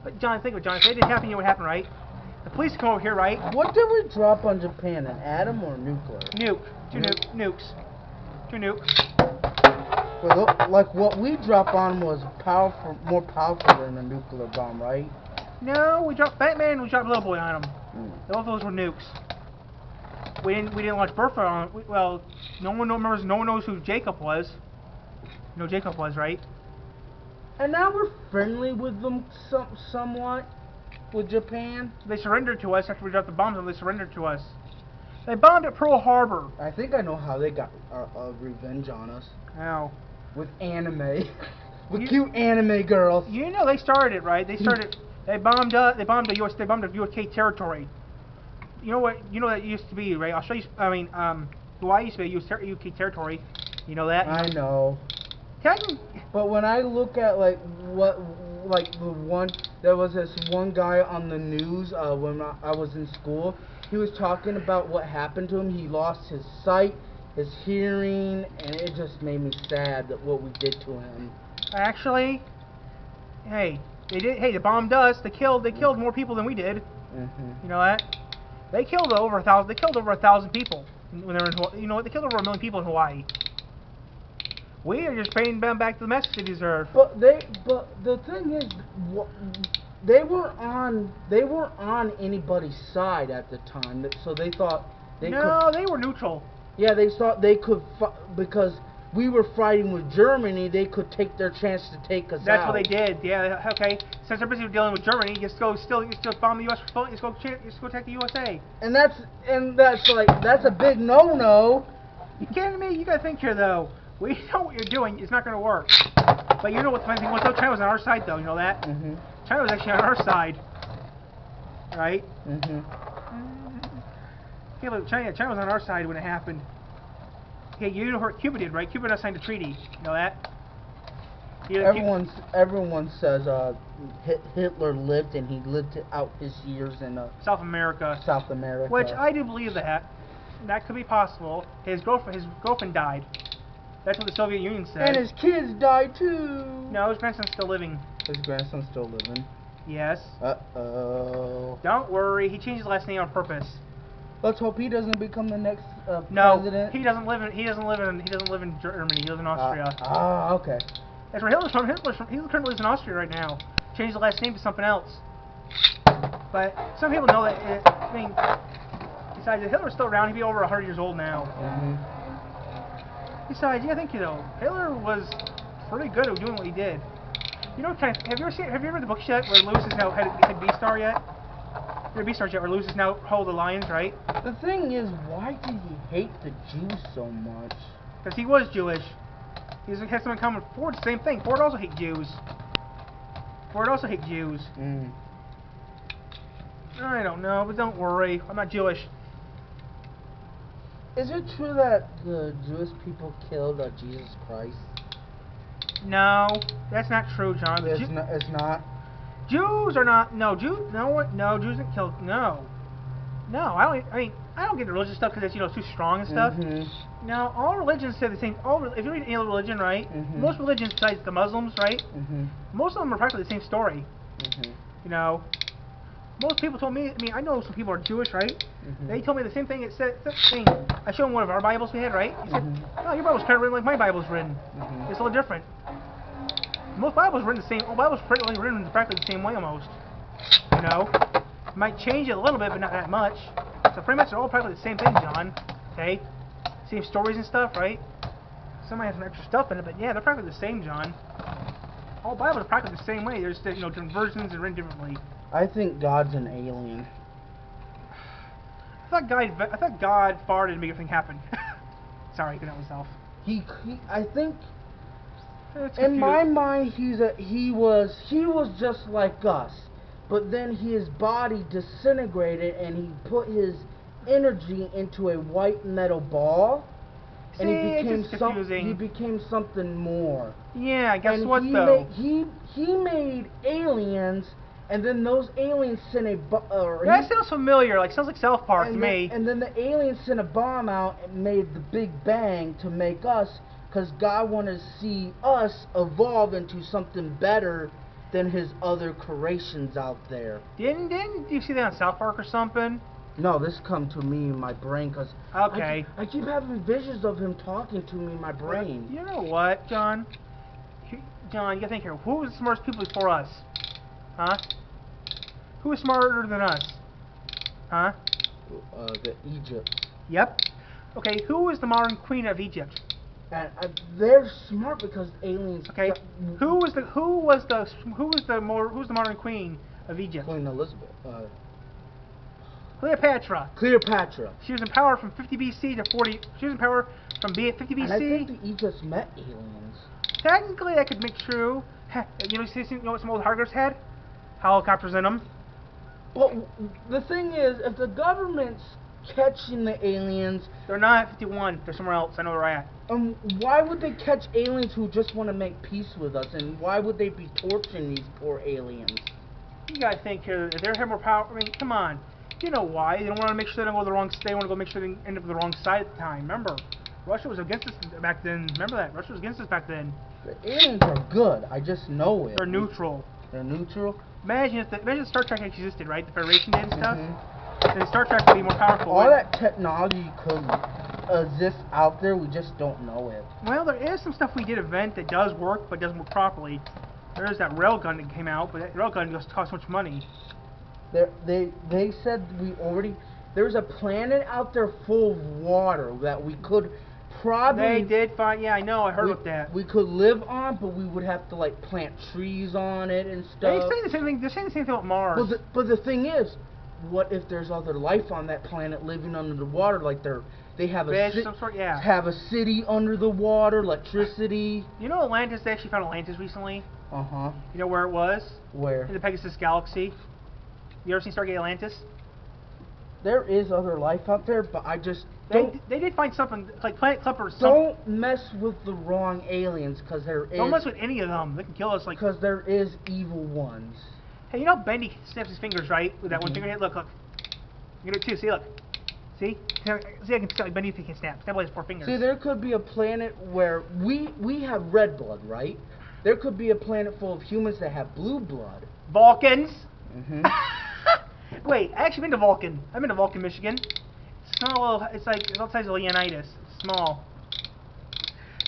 But John, think of it, John. If it didn't happen, you know what happened, right? The police come over here, right? What did we drop on Japan? An atom or nuclear? Nuke. Nukes. 2 nukes. Well, like what we drop on was more powerful than a nuclear bomb, right? No, we dropped Batman. We dropped Little Boy on him. Both of those were nukes. We didn't launch Bertha on. Well, no one remembers. No one knows who Jacob was. You know who Jacob was, right? And now we're friendly with them somewhat, with Japan. They surrendered to us after we dropped the bombs, and they surrendered to us. They bombed at Pearl Harbor. I think I know how they got revenge on us. How? With anime. With cute anime girls. You know they started it, right? They started. They bombed the U.S. They bombed the UK territory. You know what? You know that used to be, right? I'll show you. I mean, Hawaii used to be a UK territory. You know that? I know. But when I look at there was this one guy on the news when I was in school. He was talking about what happened to him. He lost his sight, his hearing, and it just made me sad that what we did to him. Actually, hey, they bombed us. They killed more people than we did. You know that? They killed over 1,000. They killed over 1,000 people when they were in Hawaii. You know what? They killed over 1 million people in Hawaii. We are just paying them back the message they deserve. But the thing is, they were on anybody's side at the time, so they thought they were neutral. Yeah, they thought they could because we were fighting with Germany. They could take their chance to take us out. That's what they did. Yeah. Okay. Since they're busy dealing with Germany, you still bomb the U.S. You just go attack the USA. And that's a big no-no. You kidding me? You gotta think here though. We know what you're doing. It's not going to work. But you know what the funny thing was? China was on our side, though. You know that? China was actually on our side. Right? Yeah, but China was on our side when it happened. Hey, you know what Cuba did, right? Cuba signed a treaty. You know that? Everyone says Hitler lived and he lived out his years in South America. Which I do believe that. That could be possible. His girlfriend died. That's what the Soviet Union said. And his kids died too. No, his grandson's still living. His grandson's still living? Yes. Uh-oh. Don't worry, he changed his last name on purpose. Let's hope he doesn't become the next president. No, he doesn't live in Germany. He lives in Austria. Okay. That's where Hitler's from. He currently lives in Austria right now. Changed the last name to something else. But some people know that. Besides, if Hitler's still around, he'd be over 100 years old now. Besides, you gotta think, Hitler was pretty good at doing what he did. You know, have you ever read the book yet where Lewis is now had Beastar yet? Beastars yet where Lewis is now hold the lions, right? The thing is, why did he hate the Jews so much? Because he was Jewish. He has something in common with Ford. The same thing. Ford also hates Jews. I don't know, but don't worry. I'm not Jewish. Is it true that the Jewish people killed Jesus Christ? No, that's not true, John. It's not. Jews are not. No, Jews. No, Jews didn't kill. No. I don't get the religious stuff because it's too strong and stuff. No, all religions say the same. If you read any other religion, right? Most religions, besides the Muslims, right? Most of them are practically the same story. Most people told me. I know some people are Jewish, right? They told me the same thing. It said thing. I showed them one of our Bibles we had, right? He said, "Oh, your Bible's kind of written like my Bible's written. It's a little different." Most Bibles written the same. All Bibles written practically the same way almost. Might change it a little bit, but not that much. So pretty much they're all practically the same thing, John. Okay, same stories and stuff, right? Some might have some extra stuff in it, but yeah, they're practically the same, John. All Bibles are practically the same way. There's different versions and written differently. I think God's an alien. I thought God farted to make everything happen. Sorry, I couldn't help myself. I think. In my mind, he was just like us, but then his body disintegrated and he put his energy into a white metal ball, and he became something more. Yeah, guess what though? He made aliens, and then those aliens sent that sounds familiar. Sounds like South Park to me. And then the aliens sent a bomb out and made the Big Bang to make us. Because God wanted to see us evolve into something better than his other creations out there. Didn't you see that on South Park or something? No, this come to me in my brain because okay. I keep having visions of him talking to me in my brain. You know what, John? John, you gotta think here. Who was the smartest people before us? Huh? Who was smarter than us? Huh? The Egypt. Yep. Okay, who was the modern queen of Egypt? And they're smart because aliens. Okay. Who's the modern queen of Egypt? Queen Elizabeth. Cleopatra. Cleopatra. She was in power from 50 BC to 40. She was in power from 50 BC. And I think the Egypts met aliens. Technically, that could be true. You know what some old hieroglyphs had? Helicopters in them. But the thing is, if the government's catching the aliens, they're not at 51. They're somewhere else. I know where they're at. Why would they catch aliens who just want to make peace with us? And why would they be torturing these poor aliens? You gotta think here. They have more power. I mean, come on. You know why? They don't want to make sure they don't go the wrong. They want to go make sure they end up on the wrong side at the time. Remember, Russia was against us back then. Remember that Russia was against us back then. The aliens are good. I just know it. They're neutral. They're neutral. Imagine if Star Trek existed, right? The Federation did and stuff. Then Star Trek would be more powerful. All that technology could exist out there. We just don't know it. Well, there is some stuff we did invent that does work, but doesn't work properly. There is that railgun that came out, but that railgun just costs so much money. They said there's a planet out there full of water that we could probably. They did find. Yeah, I know. I heard of that. We could live on, but we would have to like plant trees on it and stuff. They say the same thing. They're saying the same thing about Mars. But the thing is, what if there's other life on that planet living under the water? Like they have some sort, yeah. Have a city under the water, electricity. You know Atlantis? They actually found Atlantis recently. Uh-huh. You know where it was? Where? In the Pegasus Galaxy. You ever seen Stargate Atlantis? There is other life out there, but I just They did find something like Planet Clipper or something. Don't mess with the wrong aliens, because Don't mess with any of them. They can kill us like. Because there is evil ones. Hey, you know Bendy snaps his fingers, right? With that one finger hit. Look. You can do it too. See, look. See, I can tell Bendy can snap. Snap with his 4 fingers. See, there could be a planet where we have red blood, right? There could be a planet full of humans that have blue blood. Vulcans. Wait, I actually been to Vulcan. I've been to Vulcan, Michigan. It's small. It's like the size of Leonidas. It's small.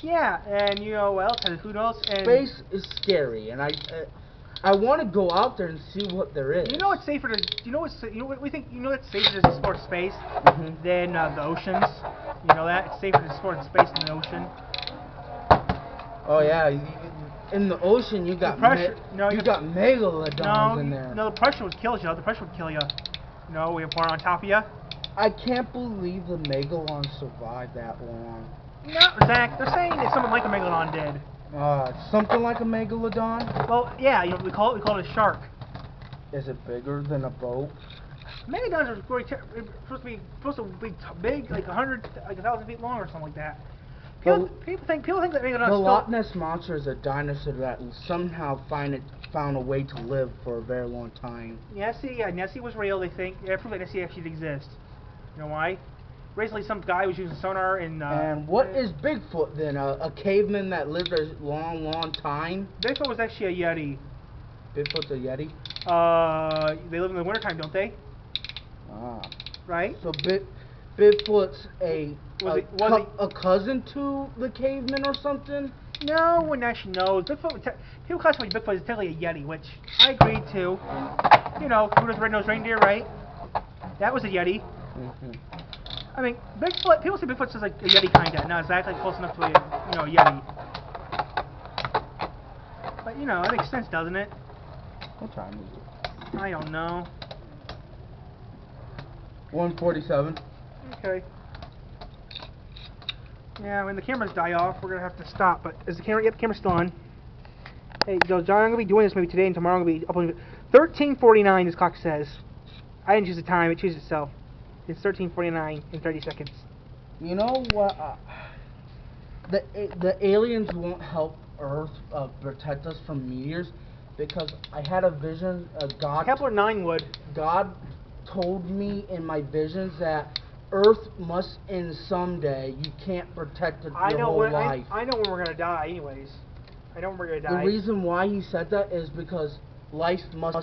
Yeah, and you know what else? Who knows? And space is scary, and I want to go out there and see what there is. You know what's safer to? You know what we think? You know that's safer to explore space than the oceans. You know that it's safer to explore space than the ocean. Oh yeah. In the ocean, you got you got megalodons in there. No, the pressure would kill you. The pressure would kill you. No, we have water on top of you. I can't believe the megalodon survived that long. No, Zach, they're saying that something like a megalodon did. Something like a megalodon? Well, yeah, you know, we call it a shark. Is it bigger than a boat? Megalodons are supposed to be big, like 1,000 feet long or something like that. People think that megalodons. The Loch Ness monster is a dinosaur that somehow found a way to live for a very long time. Nessie was real. They think. Yeah, proof that Nessie actually did exist. You know why? Recently, some guy was using sonar in. And what is Bigfoot then? A caveman that lived a long time? Bigfoot was actually a Yeti. Bigfoot's a Yeti? They live in the wintertime, don't they? Right? So Bigfoot's a cousin to the caveman or something? No one actually knows. People classify Bigfoot as technically a Yeti, which I agree to. You know, Rudolph the Red-Nosed Reindeer, right? That was a Yeti. I mean, Bigfoot. People say Bigfoot's just like a Yeti kinda, not exactly close enough to a Yeti. But you know, it makes sense, doesn't it? What time is it? I don't know. 1:47. Okay. Yeah, when the cameras die off, we're gonna have to stop. But is the camera? Yep, the camera's still on. Hey, John, I'm gonna be doing this maybe today and tomorrow. I'm gonna be uploading. 13:49. This clock says. I didn't choose the time. It chooses itself. It's 13:49 in 30 seconds. You know what? The aliens won't help Earth protect us from meteors because I had a vision. Kepler 9 would. God told me in my visions that Earth must end someday. You can't protect it your whole life. I know when we're gonna die, anyways. I know we're gonna die. The reason why he said that is because life must